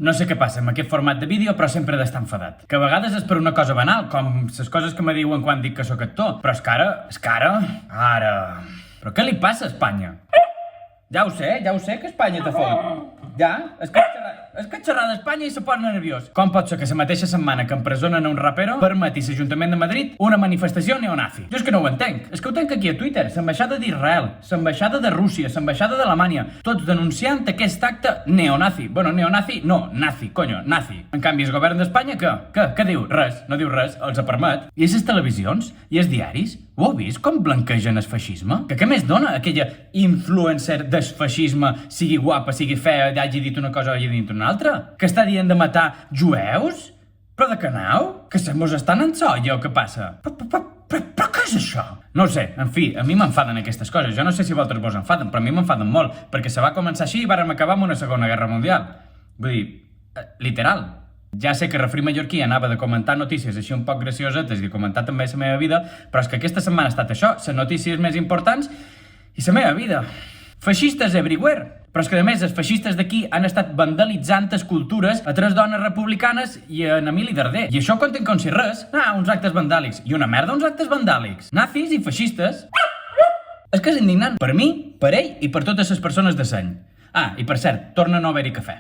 No sé què passa amb aquest format de vídeo, però sempre he d'estar enfadat. Que a vegades és per una cosa banal, com les coses que me diuen quan dic que sóc actor. Però és que ara... Però què li passa a Espanya? Ja ho sé que Espanya te fot. Ja? És que xerrar d'Espanya i se posa nerviós. Com pot ser que la mateixa setmana que empresonen a un rapero permeti l'Ajuntament de Madrid una manifestació neonazi? Jo és que no ho entenc. És que ho tenc aquí a Twitter. L'ambaixada d'Israel, l'ambaixada de Rússia, l'ambaixada d'Alemanya, tots denunciant aquest acte neonazi. Bueno, neonazi, no, nazi, conyo, nazi. En canvi, el govern d'Espanya, què diu? Res, no diu res, els permet. I és les televisions? I els diaris? Ho heu vist com blanquegen el feixisme? Que què més dona aquella influencer del feixisme, sigui guapa, sigui fea, hagi dit una cosa o hagi dit una altra? Que està dient de matar jueus? Però de què aneu? Que se mos estan en solla o què passa? Però què és això? No ho sé, en fi, a mi m'enfaden aquestes coses. Jo no sé si vosaltres vos enfaden, però a mi m'enfaden molt, perquè se va començar així i vàrem acabar amb una Segona Guerra Mundial. Vull dir, literal. Ja sé que Refri Mallorquí anava de comentar notícies així un poc graciosetes i de comentar també la meva vida, però és que aquesta setmana ha estat això, les notícies més importants i la meva vida. Feixistes everywhere. Però és que, a més, els feixistes d'aquí han estat vandalitzant escultures a 3 dones republicanes i a Emili Darder. I això compten com si res. Uns actes vandàlics. I una merda, uns actes vandàlics. Nazis i feixistes. És que és indignant. Per mi, per ell i per totes les persones de seny. I per cert, torna a no haver-hi cafè.